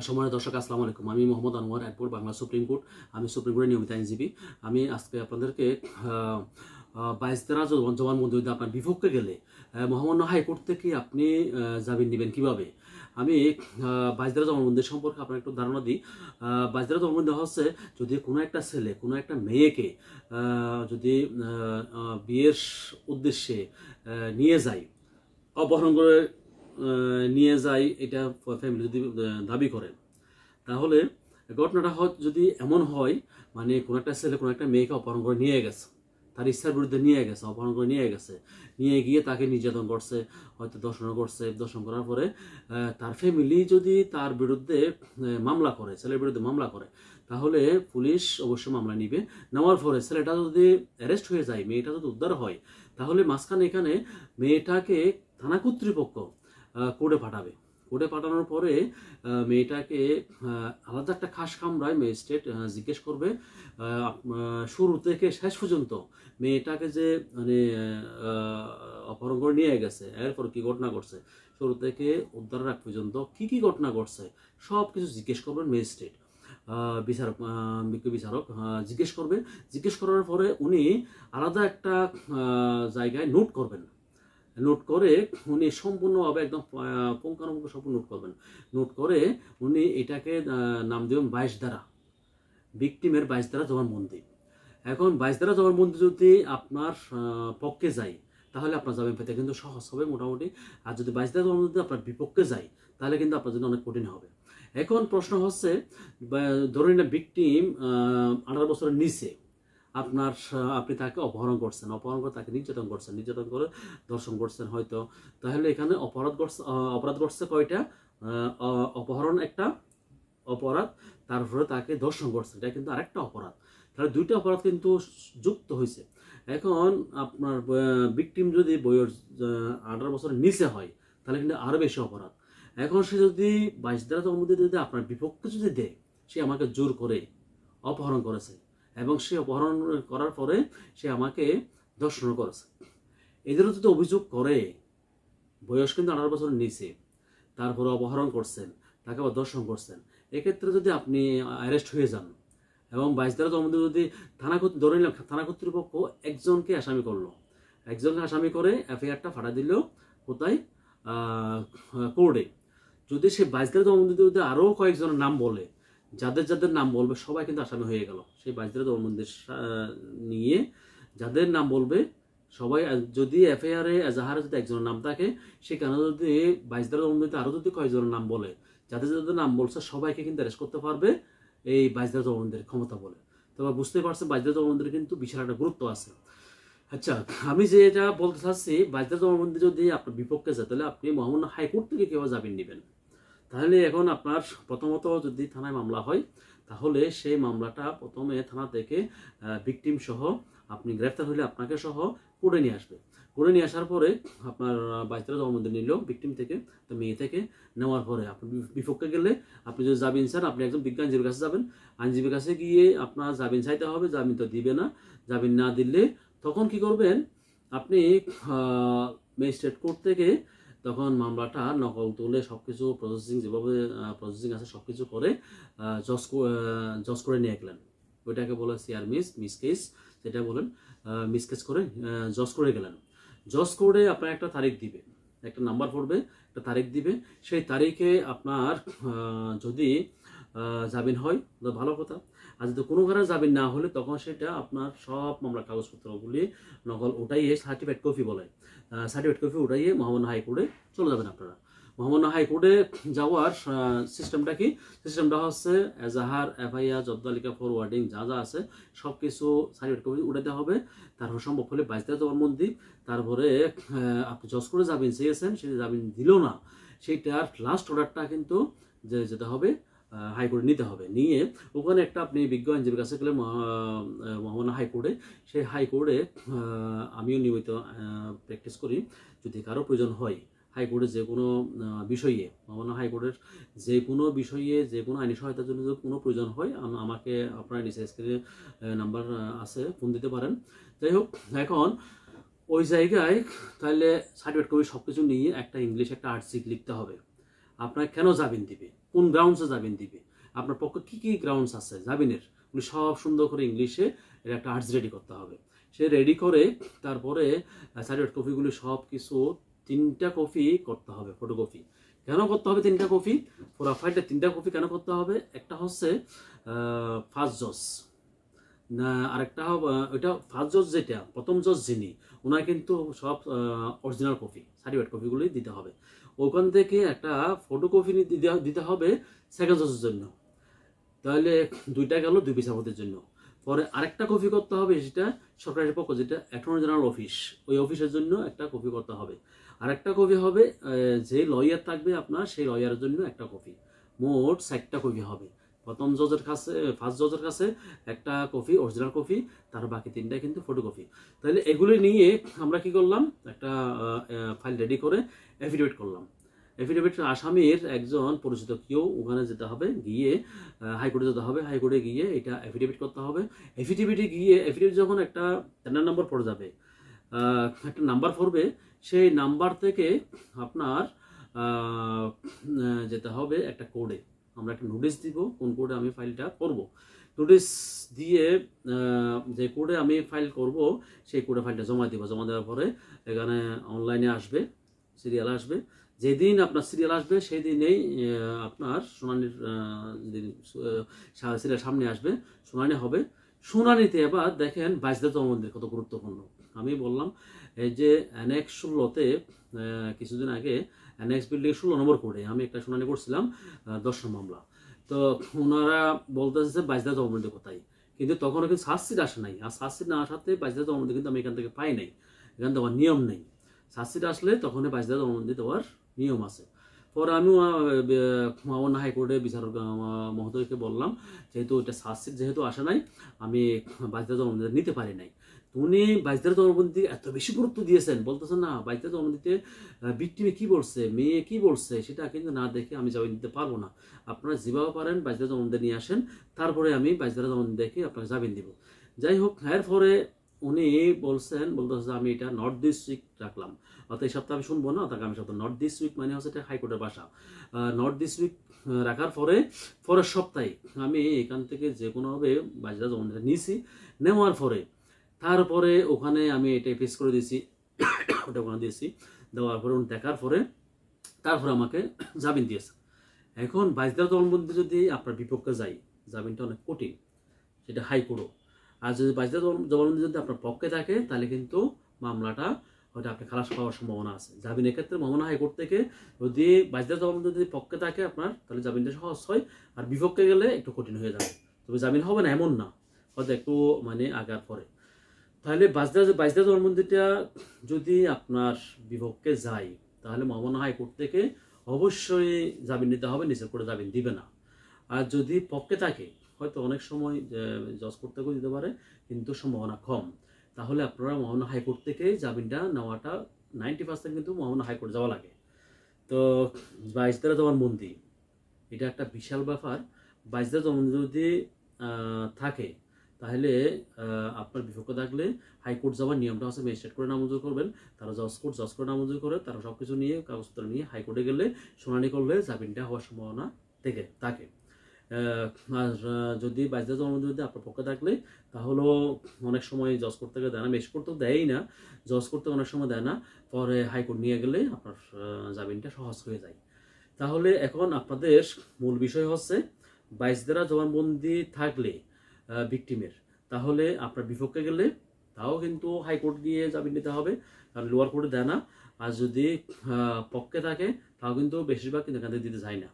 সম্মানিত দর্শক আসসালামু আলাইকুম। আমি Mohammad Anwar, advocate, Bangla supreme court. আমি সুপ্রিম কোর্টের নিয়মিত আইনজীবী। আমি আজকে আপনাদেরকে 22 ধারা জবানবন্দি আপনার বিপক্ষে গেলে মহামান্য হাইকোর্ট থেকে আপনি জামিন নেবেন কিভাবে। আমি 22 ধারা জবানবন্দি সম্পর্কে আপনার একটু ধারণা দিই। 22 ধারা জবানবন্দি হচ্ছে, যদি কোনো একটা ছেলে কোনো একটা মেয়েকে যদি বিয়ের উদ্দেশ্যে নিয়ে যায়, অপহরণ করে নিয়ে যায়, এটা ফ্যামিলি যদি দাবি করে, তাহলে ঘটনাটা যদি এমন হয়, মানে কোনো একটা ছেলে কোনো একটা মেয়েকে অপহরণ করে নিয়ে গেছে, তার ইচ্ছার বিরুদ্ধে নিয়ে গেছে, অপহরণ করে নিয়ে গেছে, নিয়ে গিয়ে তাকে নির্যাতন করছে, হয়তো দর্শন করছে, দর্শন করার পরে তার ফ্যামিলি যদি তার বিরুদ্ধে মামলা করে, ছেলের বিরুদ্ধে মামলা করে, তাহলে পুলিশ অবশ্যই মামলা নিবে। নেওয়ার পরে ছেলেটা যদি অ্যারেস্ট হয়ে যায়, মেয়েটা যদি উদ্ধার হয়, তাহলে মাঝখানে এখানে মেয়েটাকে থানা কর্তৃপক্ষ কোর্টে পাঠাবে। কোর্টে পাঠানোর পরে মেয়েটাকে আলাদা একটা খাস কামরায় ম্যাজিস্ট্রেট জিজ্ঞেস করবে শুরু থেকে শেষ পর্যন্ত মেয়েটাকে যে মানে অপহরণ করে নিয়ে গেছে, এরপর কি ঘটনা ঘটছে, শুরু থেকে উদ্ধারের আগ পর্যন্ত কি কি ঘটনা ঘটছে সব কিছু জিজ্ঞেস করবেন ম্যাজিস্ট্রেট। বিচারক, বিজ্ঞ বিচারক জিজ্ঞেস করবে। জিজ্ঞেস করার পরে উনি আলাদা একটা জায়গায় নোট করবেন। নোট করে উনি সম্পূর্ণভাবে একদম পুঙ্খানুপুঙ্খ সব নোট করবেন। নোট করে উনি এটাকে নাম দেবেন 22 ধারা, ভিকটিমের 22 ধারা জবানবন্দি। এখন 22 ধারা জবানবন্দি যদি আপনার পক্ষে যায়, তাহলে আপনার জামিন পেতে কিন্তু সহজ হবে মোটামুটি। আর যদি 22 ধারা জবানবন্দি আপনার বিপক্ষে যায়, তাহলে কিন্তু আপনার জন্য অনেক কঠিন হবে। এখন প্রশ্ন হচ্ছে, ধরুন না ভিকটিম 18 বছরের নিচে, আপনি তাকে অপহরণ করছেন, অপহরণ করে তাকে নির্যাতন করছেন, নির্যাতন করে ধর্ষণ করছেন হয়তো, তাহলে এখানে অপরাধ করছে কয়টা? অপহরণ একটা অপরাধ, তারপরে তাকে ধর্ষণ করছে, এটা কিন্তু আরেকটা অপরাধ। তাহলে দুইটা অপরাধ কিন্তু যুক্ত হয়েছে। এখন আপনার ভিকটিম যদি বয়স 18 বছরের নিচে হয়, তাহলে কিন্তু আরো বেশি অপরাধ। এখন সে যদি 22 ধারা জবানবন্দি যদি আপনার বিপক্ষে যদি দেয়, সে আমাকে জোর করে অপহরণ করেছে এবং সে অপহরণ করার পরে সে আমাকে ধর্ষণ করেছে, এদেরও যদি অভিযোগ করে, বয়স কিন্তু 18 বছরের নিচে, তারপরে অপহরণ করছেন, তাকে আবার ধর্ষণ করছেন, এক্ষেত্রে যদি আপনি অ্যারেস্ট হয়ে যান এবং 22 ধারা জবানবন্দি যদি ধরে নিলাম থানা কর্তৃপক্ষ একজনকে আসামি করলো, একজনকে আসামি করে এফআইআরটা ফাটা দিল কোথায়? কোর্টে। যদি সে 22 ধারা জবানবন্দিতে যদি আরও কয়েকজনের নাম বলে, যাদের নাম বলবে সবাই কিন্তু আসামি হয়ে গেল। সেই 22 ধারা জবানবন্দি নিয়ে যাদের নাম বলবে সবাই, যদি এফআইআর এজাহারে যদি একজনের নাম থাকে, সেখানে যদি 22 ধারা জবানবন্দিতে আরও যদি কয়েকজনের নাম বলে, যাদের নাম বলছে সবাইকে কিন্তু অ্যারেস্ট করতে পারবে এই 22 ধারা জবানবন্দির ক্ষমতা বলে। তবে বুঝতে পারছেন 22 ধারা জবানবন্দির কিন্তু বিশাল একটা গুরুত্ব আছে। আচ্ছা, আমি যে এটা বলতে চাচ্ছি, 22 ধারা জবানবন্দি যদি আপনার বিপক্ষে যায়, তাহলে আপনি মহামান্য হাইকোর্ট থেকে কিভাবে জামিন নেবেন? তাহলে এখন আপনার প্রথমত যদি থানায় মামলা হয়, তাহলে সেই মামলাটা প্রথমে থানা থেকে ভিকটিম সহ, আপনি গ্রেফতার হলে আপনাকে সহ কোর্টে নিয়ে আসবে। কোর্টে নিয়ে আসার পরে আপনার 22 ধারা জবানবন্দি নিল ভিকটিম থেকে, তো মেয়ে থেকে। নেওয়ার পরে আপনি বিপক্ষে গেলে, আপনি যদি জামিন চান, আপনি একজন বিজ্ঞ আইনজীবীর কাছে যাবেন। আইনজীবীর কাছে গিয়ে আপনার জামিন চাইতে হবে, জামিন তো দিবে না। জামিন না দিলে তখন কি করবেন? আপনি ম্যাজিস্ট্রেট কোর্ট থেকে তখন মামলাটা নকল তুলে সবকিছু প্রসেসিং, যেভাবে প্রসেসিং আছে সবকিছু করে জজ করে নিয়ে গেলেন। ওইটাকে বলে সিআর মিস কেস, যেটা বলেন মিস কেস করে জজ করে গেলেন। জজ করে আপনার একটা তারিখ দিবে, একটা নাম্বার পড়বে, একটা তারিখ দিবে। সেই তারিখে আপনার যদি জামিন হয় তো ভালো কথা, আর যদি কোনো কারণে জামিন না হলে তখন সেটা আপনার সব মামলা কাগজপত্রগুলি নকল উঠাইয়ে, সার্টিফিকেট কপি বলে, সার্টিফিকেট কপি উঠাইয়ে মহামান্য হাইকোর্টে চলে যাবেন আপনারা। মহামান্য হাইকোর্টে যাওয়ার সিস্টেমটা কি? সিস্টেমটা হচ্ছে এজাহার, এফআইআর, জব্দালিকা, ফরওয়ার্ডিং যা যা আছে সব কিছু সার্টিফিকেট কপি উঠাতে হবে। তারপর সম্ভব হলে 22 ধারা জবানবন্দি, তারপরে আপনি জজ করে জামিন চেয়েছেন, সেটা জামিন দিল না, সেইটার লাস্ট অর্ডারটা কিন্তু যেতে হবে হাইকোর্টে নিতে হবে। নিয়ে ওখানে একটা আপনি বিজ্ঞ আইনজীবীর কাছে গেলে মহামান্য হাইকোর্টে, সেই হাইকোর্টে আমিও নিয়মিত প্র্যাকটিস করি। যদি কারো প্রয়োজন হয় হাইকোর্টে যে কোনো বিষয়ে, মহামান্য হাইকোর্টের যে কোনো বিষয়ে, যে কোনো আইনি সহায়তার জন্য যদি কোনো প্রয়োজন হয়, আমাকে আপনার নিচে স্ক্রিনে নাম্বার আছে, ফোন দিতে পারেন। যাই হোক, এখন ওই জায়গায় তাহলে সার্টিফিকেট কপি সব কিছু নিয়ে একটা ইংলিশ একটা আর্টিকেল লিখতে হবে। আপনার কেন জামিন দিবে, কোন গ্রাউন্ডসে জামিন দিবে, আপনার পক্ষে কী কী গ্রাউন্ডস আছে জামিনের, উনি সব সুন্দর করে ইংলিশে এর একটা আর্টস রেডি করতে হবে। সে রেডি করে তারপরে সার্টিফিকেট কপিগুলি সব কিছু 3টা কপি করতে হবে, ফটোকপি। কেন করতে হবে 3টা কপি? পুরো ফাইলটা 3টা কপি কেন করতে হবে? একটা হচ্ছে ফার্স্ট জজ, না আরেকটা হবে ওইটা ফার্স্ট জজ, যেটা প্রথম জজ যিনি, ওনার কিন্তু সব অরিজিনাল কপি সার্টিফিকেট কপিগুলোই দিতে হবে। ওখান থেকে একটা ফটোকপি দিতে হবে সেকেন্ড জজের জন্য। তাহলে 2টা গেল 2 বিচারপতির জন্য। পরে আরেকটা কপি করতে হবে, সেটা সরকারের পক্ষ, যেটা অ্যাটর্নি জেনারেল অফিস, ওই অফিসের জন্য একটা কপি করতে হবে। আরেকটা কপি হবে যে লয়ার থাকবে আপনার, সেই লয়ারের জন্য একটা কপি। মোট 4টা কপি হবে। প্রথম জজের কাছে, ফার্স্ট জজের কাছে একটা কপি অরিজিনাল কপি, তার বাকি 3টা কিন্তু ফটোকপি। তাহলে এগুলি নিয়ে আমরা কি করলাম, একটা ফাইল রেডি করে এফিডেভিট করলাম। এফিডেভিট আসামির একজন পরিচিত কেউ ওখানে যেতে হবে, গিয়ে হাইকোর্টে যেতে হবে, হাইকোর্টে গিয়ে এটা এফিডেভিট করতে হবে। এফিডেভিটে গিয়ে এফিডেভিট যখন একটা টেন্ডার নাম্বার পড়ে যাবে, একটা নাম্বার পড়বে, সেই নাম্বার থেকে আপনার যেতে হবে একটা কোডে। আমরা একটা নোটিশ দিব কোন কোডে আমি ফাইলটা করব। নোটিশ দিয়ে যে কোডে আমি ফাইল করব সেই কোডে ফাইলটা জমা দিব। জমা দেওয়ার পরে এখানে অনলাইনে আসবে, সিরিয়াল আসবে। যেদিন আপনার সিরিয়াল আসবে সেই দিনেই আপনার শুনানির সিরিয়াল সামনে আসবে, শুনানি হবে। শুনানিতে এবার দেখেন বাজদা জবানবন্দি কত গুরুত্বপূর্ণ। আমি বললাম এই যে অ্যানেক্স 16-তে কিছুদিন আগে অ্যানেক্স বিল্ডিং 16 নম্বর কোডে আমি একটা শুনানি করছিলাম, দর্শন মামলা। তো ওনারা বলতেছে যে বাজদা জবানবন্দি কোথায়, কিন্তু তখনও কিন্তু সার্জশিট আসে নাই। আর সার্জশিট না আসাতে বাজদা জবানবন্দি কিন্তু আমি এখান থেকে পাই নাই, এখান থেকে আমার নিয়ম নেই। সার্জশিট আসলে তখন বাজদা জবানবন্দি দেওয়ার নিয়ম আছে। পরে আমি মাওনা হাইকোর্টে বিচারক মহোদয়কে বললাম, যেহেতু এটা সার্জশিট যেহেতু আসে নাই, আমি বাজদা জবানবন্দি নিতে পারি নাই। উনি বাজদার জবানবন্দি এত বেশি গুরুত্ব দিয়েছেন, বলতেছেন না বাজদার জবানবন্দিতে ভিকটিমে কি বলছে, মেয়ে কি বলছে সেটা কিন্তু না দেখে আমি জবান দিতে পারবো না। আপনারা যেভাবে পারেন বাজদার জবানবন্দি নিয়ে আসেন, তারপরে আমি বাজদার জবানবন্দি দেখে আপনাকে জামিন দিব। যাই হোক, এরপরে উনি বলতেছে আমি এটা নট দিস উইক রাখলাম, অর্থাৎ এই সপ্তাহে আমি শুনবো না, অর্থাৎ আগামী সপ্তাহে। নট দিস উইক মানে হচ্ছে এটা হাইকোর্টের ভাষা। নট দিস উইক রাখার পরের সপ্তাহে আমি এখান থেকে যে কোনোভাবে বাজদার জবানবন্দিটা নিয়েছি। নেওয়ার পরে তারপরে ওখানে আমি এটা ফেস করে দিয়েছি, ওটা ওখানে দিয়েছি। দেওয়ার পরে উনি দেখার পরে তারপরে আমাকে জামিন দিয়েছে। এখন বাজদার জবানবন্দি যদি আপনার বিপক্ষে যায়, জামিনটা অনেক কঠিন, সেটা হাইকোর্টও। আর যদি বাজদার জবানবন্দি যদি আপনার পক্ষে থাকে, তাহলে কিন্তু মামলাটা হয়তো আপনি খালাস পাওয়ার সম্ভাবনা আছে। জামিনের ক্ষেত্রে মামলা হাইকোর্ট থেকে যদি বাজদার জবানবন্দি যদি পক্ষে থাকে আপনার, তাহলে জামিনটা সহজ হয়। আর বিপক্ষে গেলে একটু কঠিন হয়ে যাবে। তবে জামিন হবে না এমন না, হয়তো একটু মানে আগার পরে। তাহলে বাজদা জবানবন্দিটা যদি আপনার বিপক্ষে যায়, তাহলে মাওনা হাইকোর্ট থেকে অবশ্যই জামিন নিতে হবে, নিচের কোর্টে জামিন দিবে না। আর যদি পক্ষে থাকে, হয়তো অনেক সময় জজ কোর্ট থেকেও দিতে পারে, কিন্তু সম্ভাবনা কম। তাহলে আপনারা মাওনা হাইকোর্ট থেকে জামিনটা নেওয়াটা 90% কিন্তু মাওনা হাইকোর্ট যাওয়া লাগে। তো বাজদা জবানবন্দি এটা একটা বিশাল ব্যাপার। বাজদা জবানবন্দি যদি থাকে, তাহলে আপনার বিপক্ষে থাকলে হাইকোর্ট যাওয়ার নিয়মটা হচ্ছে ম্যাজিস্ট্রেট করে নামঞ্জুর করবেন, তারা জজ করে নামঞ্জুর করে, তারা সব কিছু নিয়ে কাগজপত্র নিয়ে হাইকোর্টে গেলে শুনানি করলে জামিনটা হওয়ার সম্ভাবনা থাকে। আর যদি বাজদা জবানবন্দি যদি আপনার পক্ষে থাকলে, তাহলেও অনেক সময় জজ কোর্ট থেকে দেয় না, ম্যাজিস্ট্রেট তো দেয়ই না, জজ কোর্ট থেকে অনেক সময় দেয় না, পরে হাইকোর্ট নিয়ে গেলে আপনার জামিনটা সহজ হয়ে যায়। তাহলে এখন আপনাদের মূল বিষয় হচ্ছে বাজদা জবানবন্দি থাকলে ভিকটিমের, তাহলে আপনার বিপক্ষে গেলে তাও কিন্তু হাইকোর্ট গিয়ে জামিন নিতে হবে, কারণ লোয়ার কোর্টে দেয় না। আর যদি পক্ষে থাকে, তাও কিন্তু বেশিরভাগ কিন্তু এখান থেকে দিতে যায় না,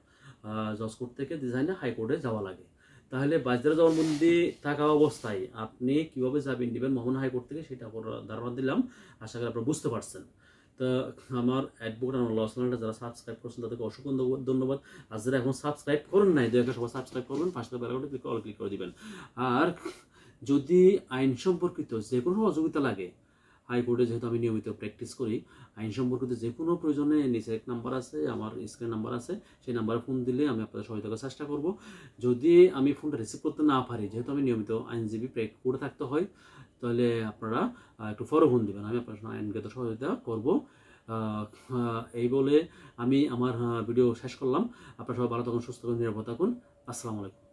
জজ কোর্ট থেকে দিতে যায় না, হাইকোর্টে যাওয়া লাগে। তাহলে বাজদা জবানবন্দি থাকা অবস্থায় আপনি কিভাবে জামিন নেবেন মাওনা হাইকোর্ট থেকে, সেটা ধারণা দিলাম। আশা করি আপনারা বুঝতে পারছেন। তো আমার অ্যাডভোকেট আনোয়ারুল্লাহ চ্যানেলটা যারা সাবস্ক্রাইব করছেন তাদেরকে অসংখ্য ধন্যবাদ। আর যারা এখন সাবস্ক্রাইব করেন নাই, দয়া সবাই সাবস্ক্রাইব করবেন, পাশে বেল আইকনটি ক্লিক করে দিবেন। আর যদি আইন সম্পর্কিত যে কোনো সহযোগিতা লাগে, হাইকোর্টে যেহেতু আমি নিয়মিত প্র্যাকটিস করি, আইন সম্পর্কিত যে কোনো প্রয়োজনে নিচে এক নাম্বার আছে, আমার স্ক্রিন নাম্বার আছে, সেই নাম্বারে ফোন দিলে আমি আপনাদের সহায়তা করার চেষ্টা করব। যদি আমি ফোনটা রিসিভ করতে না পারি, যেহেতু আমি নিয়মিত আইনজীবী করে থাকতে হয়, তাহলে আপনারা একটু ফলো ফোন দিবেন, আমি আপনার আইনগত সহায়তা করব। এই বলে আমি আমার ভিডিও শেষ করলাম। আপনারা সবাই ভালো থাকুন, সুস্থ থাকুন, নিরাপদ থাকুন। আসসালামু আলাইকুম।